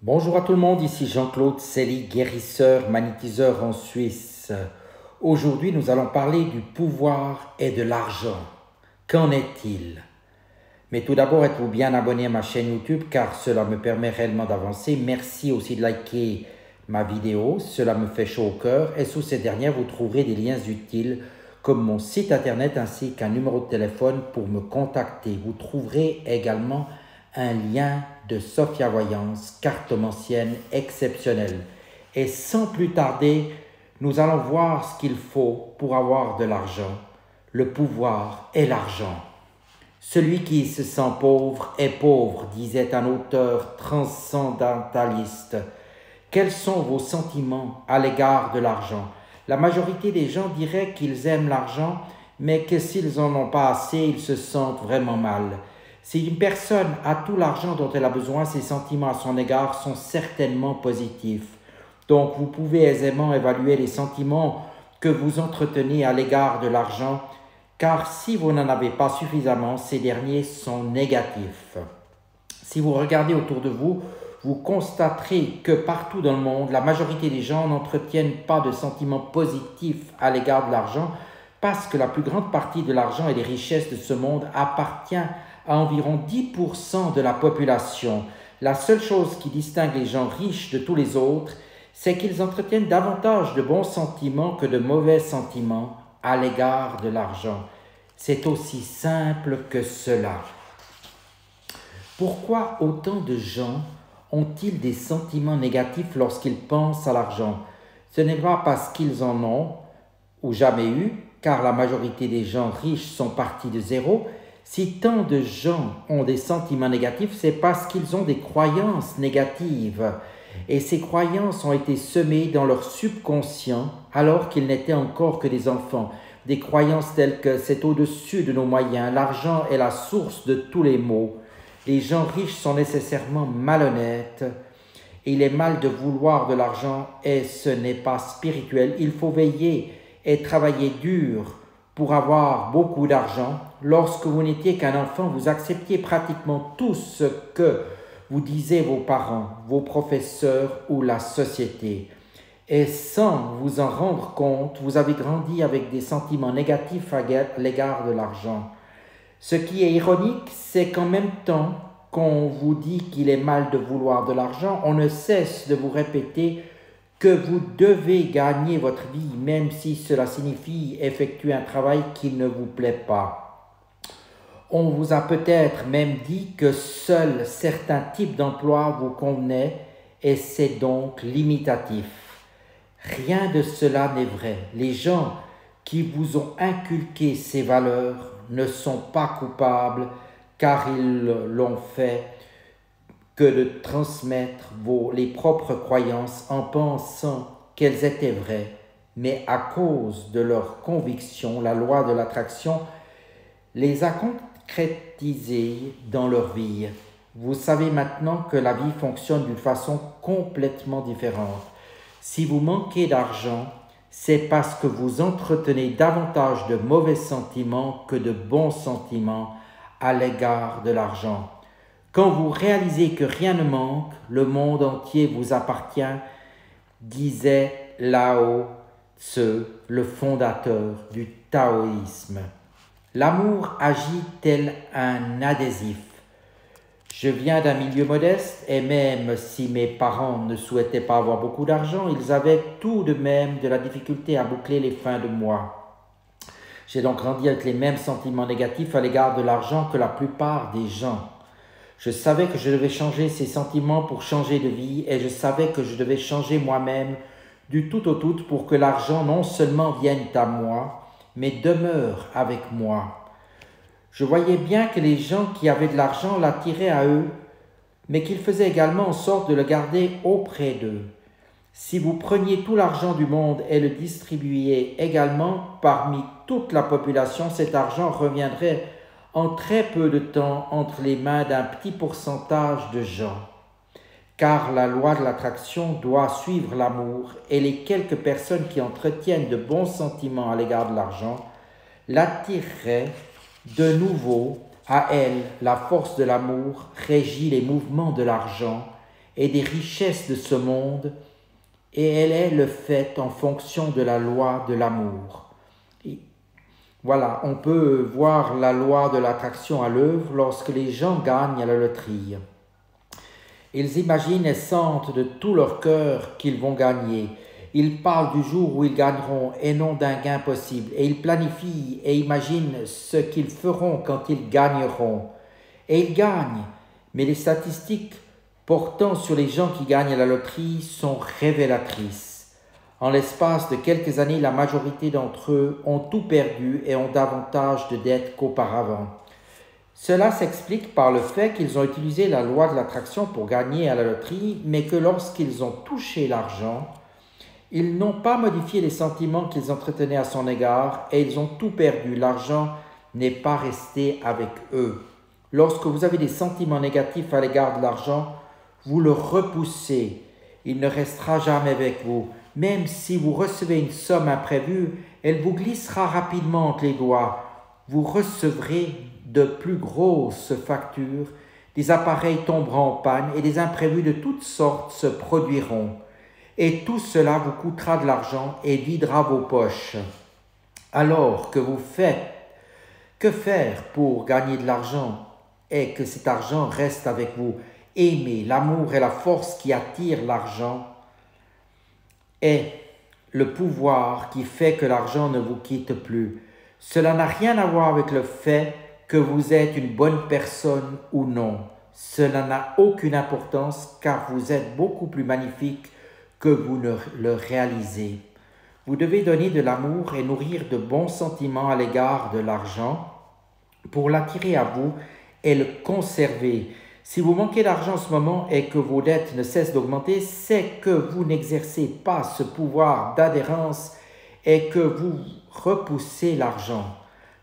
Bonjour à tout le monde, ici Jean-Claude Célie, guérisseur, magnétiseur en Suisse. Aujourd'hui, nous allons parler du pouvoir et de l'argent. Qu'en est-il? Mais tout d'abord, êtes-vous bien abonné à ma chaîne YouTube car cela me permet réellement d'avancer. Merci aussi de liker ma vidéo, cela me fait chaud au cœur. Et sous ces dernières, vous trouverez des liens utiles comme mon site internet ainsi qu'un numéro de téléphone pour me contacter. Vous trouverez également un lien de Sophia Voyance, cartomancienne exceptionnelle. Et sans plus tarder, nous allons voir ce qu'il faut pour avoir de l'argent, le pouvoir et l'argent. Celui qui se sent pauvre est pauvre, disait un auteur transcendentaliste. Quels sont vos sentiments à l'égard de l'argent? La majorité des gens diraient qu'ils aiment l'argent, mais que s'ils n'en ont pas assez, ils se sentent vraiment mal. Si une personne a tout l'argent dont elle a besoin, ses sentiments à son égard sont certainement positifs. Donc vous pouvez aisément évaluer les sentiments que vous entretenez à l'égard de l'argent, car si vous n'en avez pas suffisamment, ces derniers sont négatifs. Si vous regardez autour de vous, vous constaterez que partout dans le monde, la majorité des gens n'entretiennent pas de sentiments positifs à l'égard de l'argent, parce que la plus grande partie de l'argent et des richesses de ce monde appartient à environ 10% de la population. La seule chose qui distingue les gens riches de tous les autres, c'est qu'ils entretiennent davantage de bons sentiments que de mauvais sentiments à l'égard de l'argent. C'est aussi simple que cela. Pourquoi autant de gens ont-ils des sentiments négatifs lorsqu'ils pensent à l'argent? Ce n'est pas parce qu'ils en ont ou jamais eu, car la majorité des gens riches sont partis de zéro. Si tant de gens ont des sentiments négatifs, c'est parce qu'ils ont des croyances négatives. Et ces croyances ont été semées dans leur subconscient alors qu'ils n'étaient encore que des enfants. Des croyances telles que c'est au-dessus de nos moyens, l'argent est la source de tous les maux. Les gens riches sont nécessairement malhonnêtes. Il est mal de vouloir de l'argent et ce n'est pas spirituel. Il faut veiller et travailler dur pour avoir beaucoup d'argent. Lorsque vous n'étiez qu'un enfant, vous acceptiez pratiquement tout ce que vous disaient vos parents, vos professeurs ou la société. Et sans vous en rendre compte, vous avez grandi avec des sentiments négatifs à l'égard de l'argent. Ce qui est ironique, c'est qu'en même temps qu'on vous dit qu'il est mal de vouloir de l'argent, on ne cesse de vous répéter que vous devez gagner votre vie, même si cela signifie effectuer un travail qui ne vous plaît pas. On vous a peut-être même dit que seuls certains types d'emplois vous convenaient et c'est donc limitatif. Rien de cela n'est vrai. Les gens qui vous ont inculqué ces valeurs ne sont pas coupables car ils l'ont fait que de transmettre les propres croyances en pensant qu'elles étaient vraies, mais à cause de leur conviction, la loi de l'attraction les a concrétisées dans leur vie. Vous savez maintenant que la vie fonctionne d'une façon complètement différente. Si vous manquez d'argent, c'est parce que vous entretenez davantage de mauvais sentiments que de bons sentiments à l'égard de l'argent. Quand vous réalisez que rien ne manque, le monde entier vous appartient, disait Lao Tse, le fondateur du taoïsme. L'amour agit tel un adhésif. Je viens d'un milieu modeste et même si mes parents ne souhaitaient pas avoir beaucoup d'argent, ils avaient tout de même de la difficulté à boucler les fins de mois. J'ai donc grandi avec les mêmes sentiments négatifs à l'égard de l'argent que la plupart des gens. Je savais que je devais changer ces sentiments pour changer de vie et je savais que je devais changer moi-même du tout au tout pour que l'argent non seulement vienne à moi, mais demeure avec moi. Je voyais bien que les gens qui avaient de l'argent l'attiraient à eux, mais qu'ils faisaient également en sorte de le garder auprès d'eux. Si vous preniez tout l'argent du monde et le distribuiez également parmi toute la population, cet argent reviendrait en très peu de temps entre les mains d'un petit pourcentage de gens. Car la loi de l'attraction doit suivre l'amour et les quelques personnes qui entretiennent de bons sentiments à l'égard de l'argent l'attireraient de nouveau à elle. La force de l'amour régit les mouvements de l'argent et des richesses de ce monde, et elle est le fait en fonction de la loi de l'amour. Voilà, on peut voir la loi de l'attraction à l'œuvre lorsque les gens gagnent à la loterie. Ils imaginent et sentent de tout leur cœur qu'ils vont gagner. Ils parlent du jour où ils gagneront et non d'un gain possible. Et ils planifient et imaginent ce qu'ils feront quand ils gagneront. Et ils gagnent. Mais les statistiques portant sur les gens qui gagnent à la loterie sont révélatrices. En l'espace de quelques années, la majorité d'entre eux ont tout perdu et ont davantage de dettes qu'auparavant. Cela s'explique par le fait qu'ils ont utilisé la loi de l'attraction pour gagner à la loterie, mais que lorsqu'ils ont touché l'argent, ils n'ont pas modifié les sentiments qu'ils entretenaient à son égard et ils ont tout perdu. L'argent n'est pas resté avec eux. Lorsque vous avez des sentiments négatifs à l'égard de l'argent, vous le repoussez. Il ne restera jamais avec vous. Même si vous recevez une somme imprévue, elle vous glissera rapidement entre les doigts. Vous recevrez de plus grosses factures, des appareils tomberont en panne et des imprévus de toutes sortes se produiront. Et tout cela vous coûtera de l'argent et videra vos poches. Alors que vous faites, que faire pour gagner de l'argent et que cet argent reste avec vous? Aimer, l'amour et la force qui attirent l'argent est le pouvoir qui fait que l'argent ne vous quitte plus. Cela n'a rien à voir avec le fait que vous êtes une bonne personne ou non. Cela n'a aucune importance car vous êtes beaucoup plus magnifique que vous ne le réalisez. Vous devez donner de l'amour et nourrir de bons sentiments à l'égard de l'argent pour l'attirer à vous et le conserver. Si vous manquez d'argent en ce moment et que vos dettes ne cessent d'augmenter, c'est que vous n'exercez pas ce pouvoir d'adhérence et que vous repoussez l'argent.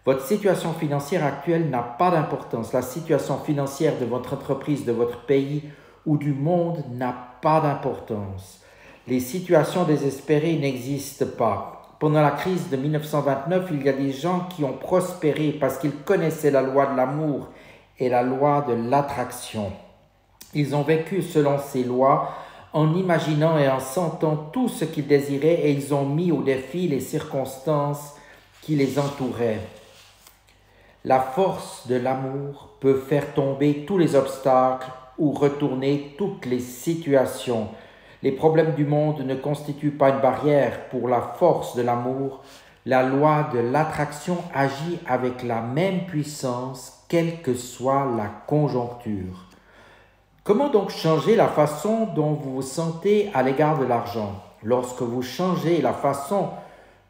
Votre situation financière actuelle n'a pas d'importance. La situation financière de votre entreprise, de votre pays ou du monde n'a pas d'importance. Les situations désespérées n'existent pas. Pendant la crise de 1929, il y a des gens qui ont prospéré parce qu'ils connaissaient la loi de l'amour et la loi de l'attraction. Ils ont vécu selon ces lois en imaginant et en sentant tout ce qu'ils désiraient et ils ont mis au défi les circonstances qui les entouraient. La force de l'amour peut faire tomber tous les obstacles ou retourner toutes les situations. Les problèmes du monde ne constituent pas une barrière pour la force de l'amour. La loi de l'attraction agit avec la même puissance, quelle que soit la conjoncture. Comment donc changer la façon dont vous vous sentez à l'égard de l'argent? Lorsque vous changez la façon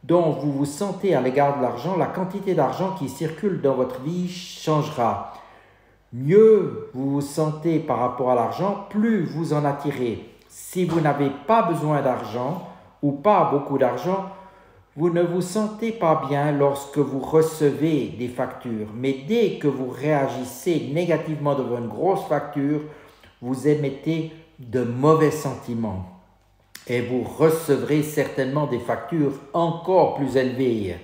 dont vous vous sentez à l'égard de l'argent, la quantité d'argent qui circule dans votre vie changera. Mieux vous vous sentez par rapport à l'argent, plus vous en attirez. Si vous n'avez pas besoin d'argent ou pas beaucoup d'argent, vous ne vous sentez pas bien lorsque vous recevez des factures. Mais dès que vous réagissez négativement devant une grosse facture, vous émettez de mauvais sentiments. Et vous recevrez certainement des factures encore plus élevées.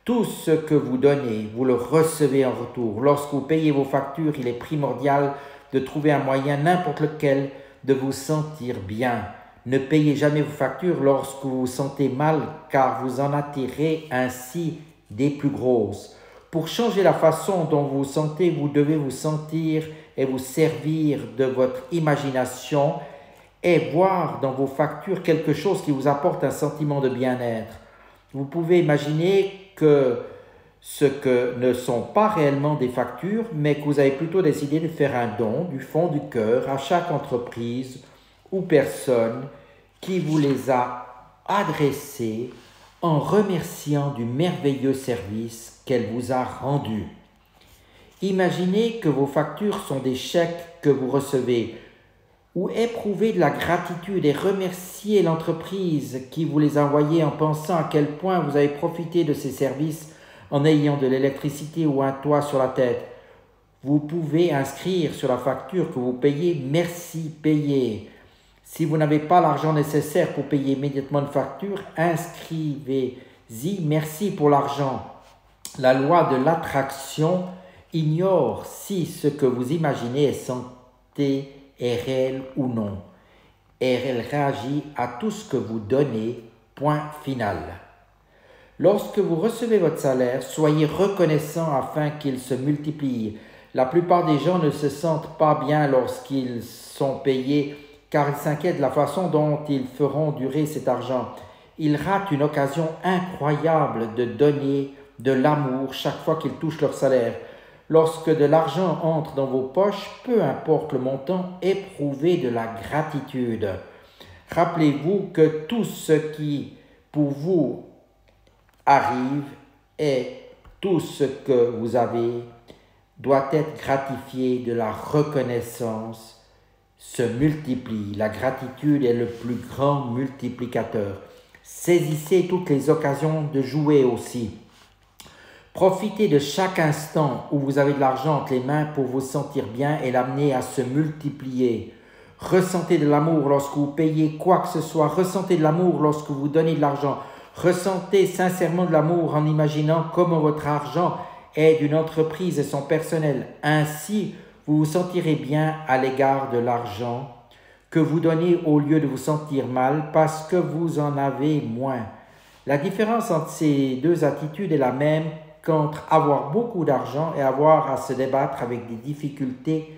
Tout ce que vous donnez, vous le recevez en retour. Lorsque vous payez vos factures, il est primordial de trouver un moyen, n'importe lequel, de vous sentir bien. Ne payez jamais vos factures lorsque vous vous sentez mal, car vous en attirez ainsi des plus grosses. Pour changer la façon dont vous vous sentez, vous devez vous sentir et vous servir de votre imagination et voir dans vos factures quelque chose qui vous apporte un sentiment de bien-être. Vous pouvez imaginer que ce que ne sont pas réellement des factures, mais que vous avez plutôt décidé de faire un don du fond du cœur à chaque entreprise ou personne qui vous les a adressées en remerciant du merveilleux service qu'elle vous a rendu. Imaginez que vos factures sont des chèques que vous recevez, ou éprouvez de la gratitude et remerciez l'entreprise qui vous les a envoyés en pensant à quel point vous avez profité de ces services en ayant de l'électricité ou un toit sur la tête. Vous pouvez inscrire sur la facture que vous payez « Merci payé ». Si vous n'avez pas l'argent nécessaire pour payer immédiatement une facture, inscrivez-y « Merci pour l'argent ». La loi de l'attraction ignore si ce que vous imaginez et sentez est réelle ou non. Et elle réagit à tout ce que vous donnez, point final. Lorsque vous recevez votre salaire, soyez reconnaissant afin qu'il se multiplie. La plupart des gens ne se sentent pas bien lorsqu'ils sont payés car ils s'inquiètent de la façon dont ils feront durer cet argent. Ils ratent une occasion incroyable de donner de l'amour chaque fois qu'ils touchent leur salaire. Lorsque de l'argent entre dans vos poches, peu importe le montant, éprouvez de la gratitude. Rappelez-vous que tout ce qui pour vous arrive et tout ce que vous avez doit être gratifié de la reconnaissance se multiplie. La gratitude est le plus grand multiplicateur. Saisissez toutes les occasions de jouer aussi. Profitez de chaque instant où vous avez de l'argent entre les mains pour vous sentir bien et l'amener à se multiplier. Ressentez de l'amour lorsque vous payez quoi que ce soit. Ressentez de l'amour lorsque vous donnez de l'argent. Ressentez sincèrement de l'amour en imaginant comment votre argent aide une entreprise et son personnel. Ainsi, vous vous sentirez bien à l'égard de l'argent que vous donnez au lieu de vous sentir mal parce que vous en avez moins. La différence entre ces deux attitudes est la même qu'entre avoir beaucoup d'argent et avoir à se débattre avec des difficultés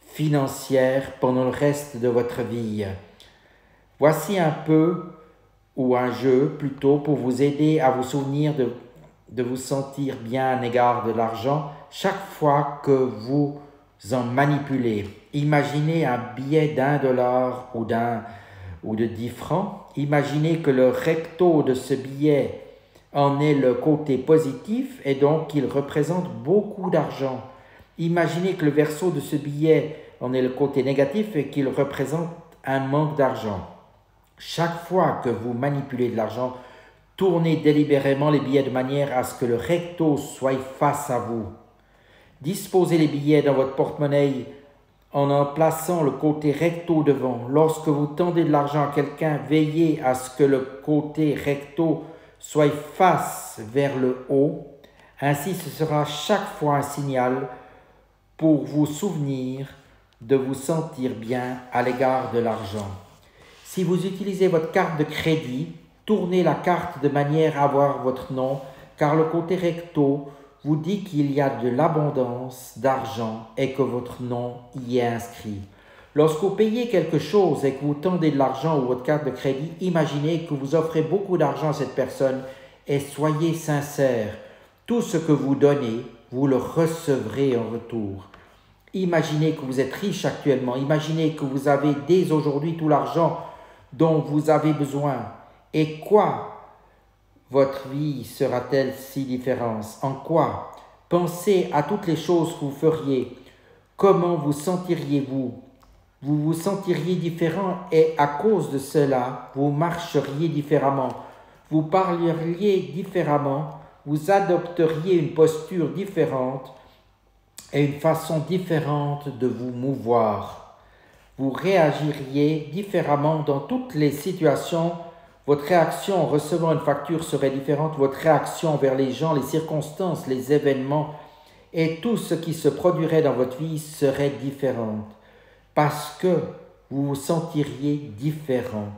financières pendant le reste de votre vie. Voici un peu, ou un jeu plutôt, pour vous aider à vous souvenir de vous sentir bien à l'égard de l'argent chaque fois que vous en manipulez. Imaginez un billet d'$1 ou de 10 francs. Imaginez que le recto de ce billet en est le côté positif et donc qu'il représente beaucoup d'argent. Imaginez que le verso de ce billet en est le côté négatif et qu'il représente un manque d'argent. Chaque fois que vous manipulez de l'argent, tournez délibérément les billets de manière à ce que le recto soit face à vous. Disposez les billets dans votre porte-monnaie en plaçant le côté recto devant. Lorsque vous tendez de l'argent à quelqu'un, veillez à ce que le côté recto soit face vers le haut. Ainsi, ce sera chaque fois un signal pour vous souvenir de vous sentir bien à l'égard de l'argent. Si vous utilisez votre carte de crédit, tournez la carte de manière à avoir votre nom, car le côté recto vous dit qu'il y a de l'abondance d'argent et que votre nom y est inscrit. Lorsque vous payez quelque chose et que vous tendez de l'argent ou votre carte de crédit, imaginez que vous offrez beaucoup d'argent à cette personne et soyez sincère. Tout ce que vous donnez, vous le recevrez en retour. Imaginez que vous êtes riche actuellement. Imaginez que vous avez dès aujourd'hui tout l'argent dont vous avez besoin. Et quoi votre vie sera-t-elle si différente? En quoi? Pensez à toutes les choses que vous feriez. Comment vous sentiriez-vous? Vous vous sentiriez différent et à cause de cela, vous marcheriez différemment. Vous parleriez différemment. Vous adopteriez une posture différente et une façon différente de vous mouvoir. Vous réagiriez différemment dans toutes les situations. Votre réaction en recevant une facture serait différente. Votre réaction vers les gens, les circonstances, les événements et tout ce qui se produirait dans votre vie serait différente. Parce que vous vous sentiriez différent.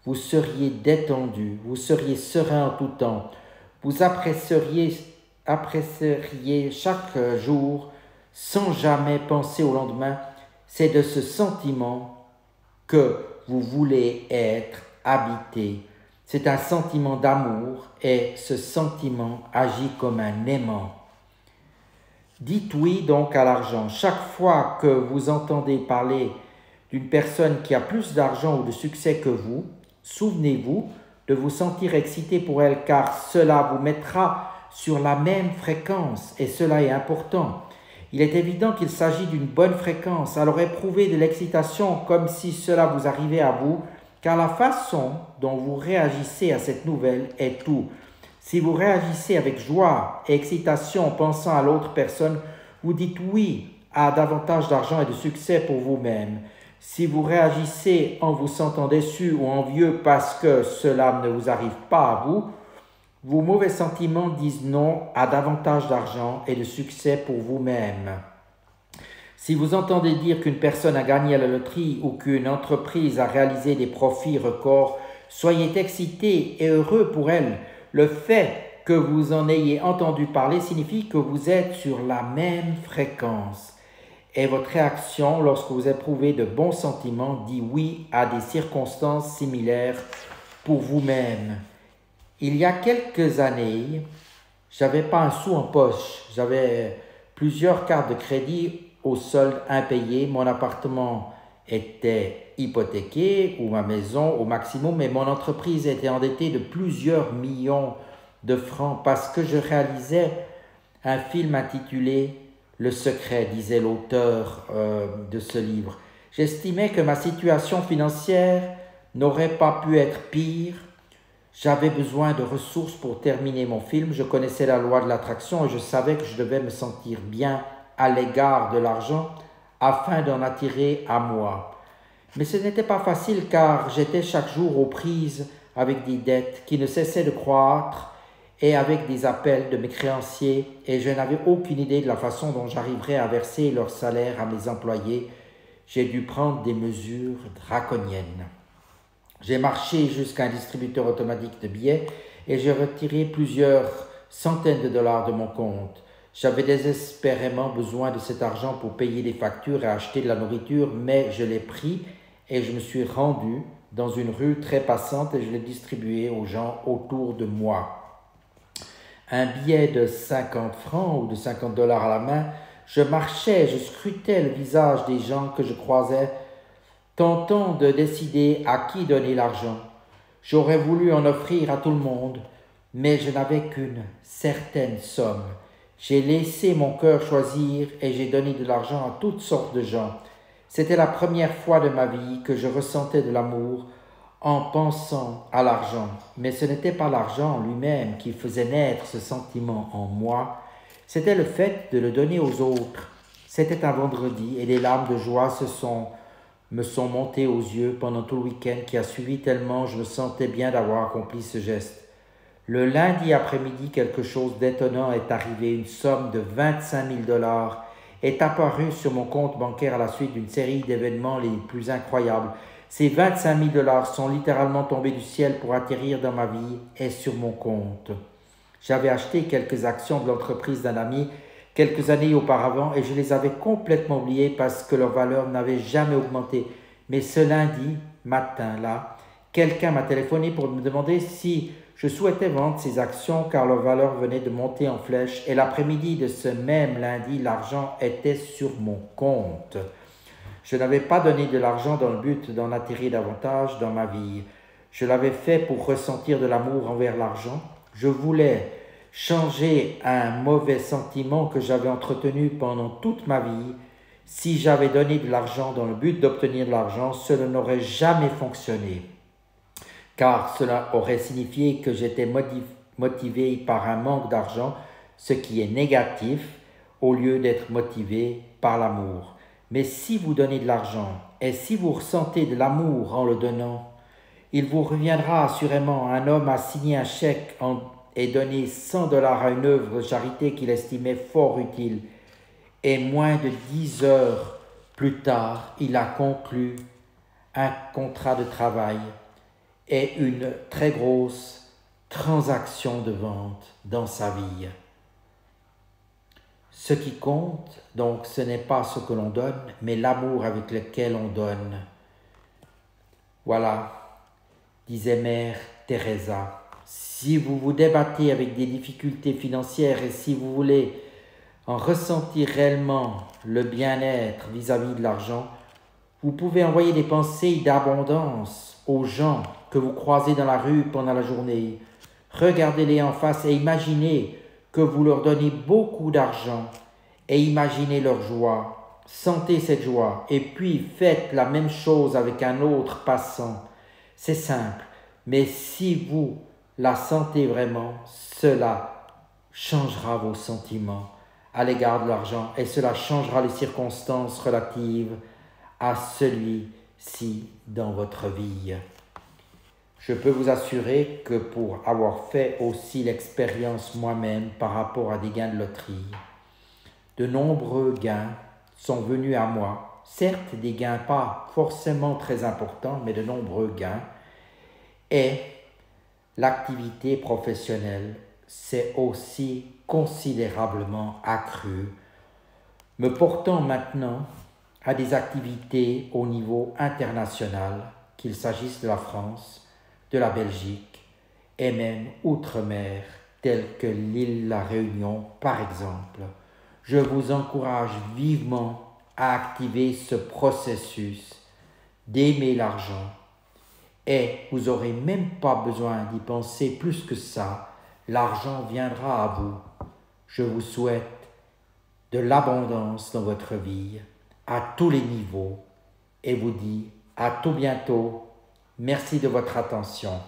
Vous seriez détendu. Vous seriez serein en tout temps. Vous apprécieriez chaque jour sans jamais penser au lendemain. C'est de ce sentiment que vous voulez être habité. C'est un sentiment d'amour et ce sentiment agit comme un aimant. Dites oui donc à l'argent. Chaque fois que vous entendez parler d'une personne qui a plus d'argent ou de succès que vous, souvenez-vous de vous sentir excité pour elle car cela vous mettra sur la même fréquence et cela est important. Il est évident qu'il s'agit d'une bonne fréquence, alors éprouvez de l'excitation comme si cela vous arrivait à vous, car la façon dont vous réagissez à cette nouvelle est tout. Si vous réagissez avec joie et excitation en pensant à l'autre personne, vous dites oui à davantage d'argent et de succès pour vous-même. Si vous réagissez en vous sentant déçu ou envieux parce que cela ne vous arrive pas à vous, vos mauvais sentiments disent non à davantage d'argent et de succès pour vous-même. Si vous entendez dire qu'une personne a gagné à la loterie ou qu'une entreprise a réalisé des profits records, soyez excités et heureux pour elle. Le fait que vous en ayez entendu parler signifie que vous êtes sur la même fréquence. Et votre réaction lorsque vous éprouvez de bons sentiments dit oui à des circonstances similaires pour vous-même. Il y a quelques années, j'avais pas un sou en poche. J'avais plusieurs cartes de crédit au solde impayé. Mon appartement était hypothéqué ou ma maison au maximum, mais mon entreprise était endettée de plusieurs millions de francs parce que je réalisais un film intitulé Le Secret, disait l'auteur de ce livre. J'estimais que ma situation financière n'aurait pas pu être pire. J'avais besoin de ressources pour terminer mon film. Je connaissais la loi de l'attraction et je savais que je devais me sentir bien à l'égard de l'argent afin d'en attirer à moi. Mais ce n'était pas facile car j'étais chaque jour aux prises avec des dettes qui ne cessaient de croître et avec des appels de mes créanciers et je n'avais aucune idée de la façon dont j'arriverais à verser leur salaire à mes employés. J'ai dû prendre des mesures draconiennes. J'ai marché jusqu'à un distributeur automatique de billets et j'ai retiré plusieurs centaines de dollars de mon compte. J'avais désespérément besoin de cet argent pour payer des factures et acheter de la nourriture, mais je l'ai pris et je me suis rendu dans une rue très passante et je l'ai distribué aux gens autour de moi. Un billet de 50 francs ou de 50 dollars à la main, je marchais, je scrutais le visage des gens que je croisais, tentant de décider à qui donner l'argent. J'aurais voulu en offrir à tout le monde, mais je n'avais qu'une certaine somme. J'ai laissé mon cœur choisir et j'ai donné de l'argent à toutes sortes de gens. C'était la première fois de ma vie que je ressentais de l'amour en pensant à l'argent. Mais ce n'était pas l'argent lui-même qui faisait naître ce sentiment en moi, c'était le fait de le donner aux autres. C'était un vendredi et les larmes de joie me sont montées aux yeux pendant tout le week-end qui a suivi tellement je me sentais bien d'avoir accompli ce geste. Le lundi après-midi, quelque chose d'étonnant est arrivé. Une somme de 25 000 dollars est apparue sur mon compte bancaire à la suite d'une série d'événements les plus incroyables. Ces 25 000 dollars sont littéralement tombés du ciel pour atterrir dans ma vie et sur mon compte. J'avais acheté quelques actions de l'entreprise d'un ami quelques années auparavant et je les avais complètement oubliées parce que leur valeur n'avait jamais augmenté. Mais ce lundi matin-là, quelqu'un m'a téléphoné pour me demander si je souhaitais vendre ces actions car leur valeur venait de monter en flèche et l'après-midi de ce même lundi, l'argent était sur mon compte. Je n'avais pas donné de l'argent dans le but d'en attirer davantage dans ma vie. Je l'avais fait pour ressentir de l'amour envers l'argent. Je voulais changer un mauvais sentiment que j'avais entretenu pendant toute ma vie. Si j'avais donné de l'argent dans le but d'obtenir de l'argent, cela n'aurait jamais fonctionné, car cela aurait signifié que j'étais motivé par un manque d'argent, ce qui est négatif, au lieu d'être motivé par l'amour. Mais si vous donnez de l'argent et si vous ressentez de l'amour en le donnant, il vous reviendra assurément. Un homme a signé un chèque et donné 100 dollars à une œuvre de charité qu'il estimait fort utile. Et moins de 10 heures plus tard, il a conclu un contrat de travail et une très grosse transaction de vente dans sa vie. Ce qui compte, donc, ce n'est pas ce que l'on donne, mais l'amour avec lequel on donne. Voilà, disait Mère Teresa. Si vous vous débattez avec des difficultés financières et si vous voulez en ressentir réellement le bien-être vis-à-vis de l'argent, vous pouvez envoyer des pensées d'abondance aux gens que vous croisez dans la rue pendant la journée. Regardez-les en face et imaginez que vous leur donnez beaucoup d'argent et imaginez leur joie. Sentez cette joie et puis faites la même chose avec un autre passant. C'est simple, mais si vous la sentez vraiment, cela changera vos sentiments à l'égard de l'argent et cela changera les circonstances relatives à celui-ci dans votre vie. Je peux vous assurer que pour avoir fait aussi l'expérience moi-même par rapport à des gains de loterie, de nombreux gains sont venus à moi. Certes, des gains pas forcément très importants, mais de nombreux gains. Et l'activité professionnelle s'est aussi considérablement accrue, me portant maintenant à des activités au niveau international, qu'il s'agisse de la France, de la Belgique et même outre-mer, telles que l'île La Réunion par exemple. Je vous encourage vivement à activer ce processus d'aimer l'argent et vous n'aurez même pas besoin d'y penser plus que ça. L'argent viendra à vous. Je vous souhaite de l'abondance dans votre vie à tous les niveaux et vous dis à tout bientôt. Merci de votre attention.